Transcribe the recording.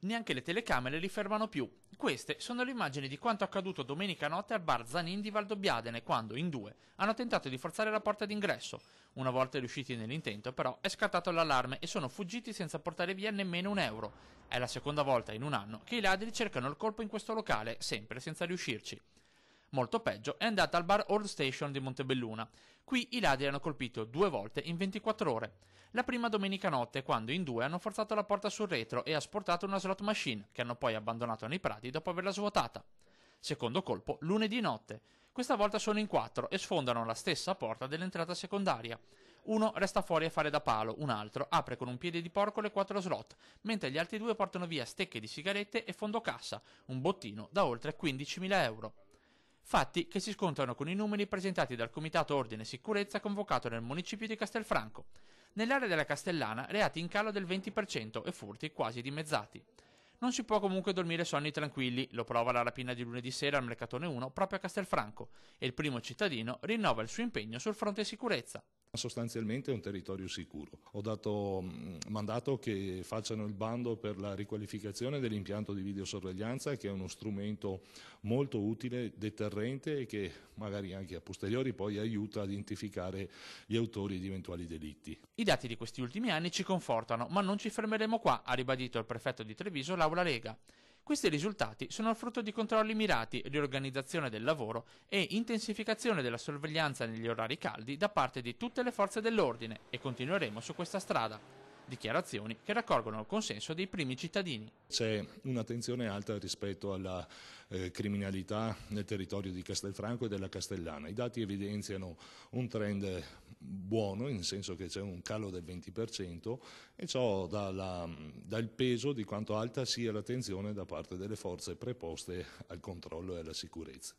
Neanche le telecamere li fermano più. Queste sono le immagini di quanto accaduto domenica notte al bar Zanin di Valdobbiadene, quando, in due, hanno tentato di forzare la porta d'ingresso. Una volta riusciti nell'intento, però, è scattato l'allarme e sono fuggiti senza portare via nemmeno un euro. È la seconda volta in un anno che i ladri cercano il colpo in questo locale, sempre senza riuscirci. Molto peggio è andata al bar Old Station di Montebelluna. Qui i ladri hanno colpito 2 volte in 24 ore. La prima domenica notte, quando in 2 hanno forzato la porta sul retro e asportato una slot machine, che hanno poi abbandonato nei prati dopo averla svuotata. Secondo colpo, lunedì notte. Questa volta sono in 4 e sfondano la stessa porta dell'entrata secondaria. Uno resta fuori a fare da palo, un altro apre con un piede di porco le 4 slot, mentre gli altri 2 portano via stecche di sigarette e fondo cassa, un bottino da oltre 15.000 euro. Fatti che si scontrano con i numeri presentati dal Comitato Ordine e Sicurezza convocato nel municipio di Castelfranco. Nell'area della Castellana reati in calo del 20% e furti quasi dimezzati. Non si può comunque dormire sonni tranquilli, lo prova la rapina di lunedì sera al Mercatone 1 proprio a Castelfranco, e il primo cittadino rinnova il suo impegno sul fronte sicurezza. Sostanzialmente è un territorio sicuro. Ho dato mandato che facciano il bando per la riqualificazione dell'impianto di videosorveglianza, che è uno strumento molto utile, deterrente e che magari anche a posteriori poi aiuta a identificare gli autori di eventuali delitti. I dati di questi ultimi anni ci confortano, ma non ci fermeremo qua, ha ribadito il prefetto di Treviso Laura Lega. Questi risultati sono il frutto di controlli mirati, riorganizzazione del lavoro e intensificazione della sorveglianza negli orari caldi da parte di tutte le forze dell'ordine, e continueremo su questa strada. Dichiarazioni che raccolgono il consenso dei primi cittadini. C'è un'attenzione alta rispetto alla criminalità nel territorio di Castelfranco e della Castellana. I dati evidenziano un trend buono, nel senso che c'è un calo del 20%, e ciò dà il peso di quanto alta sia l'attenzione da parte delle forze preposte al controllo e alla sicurezza.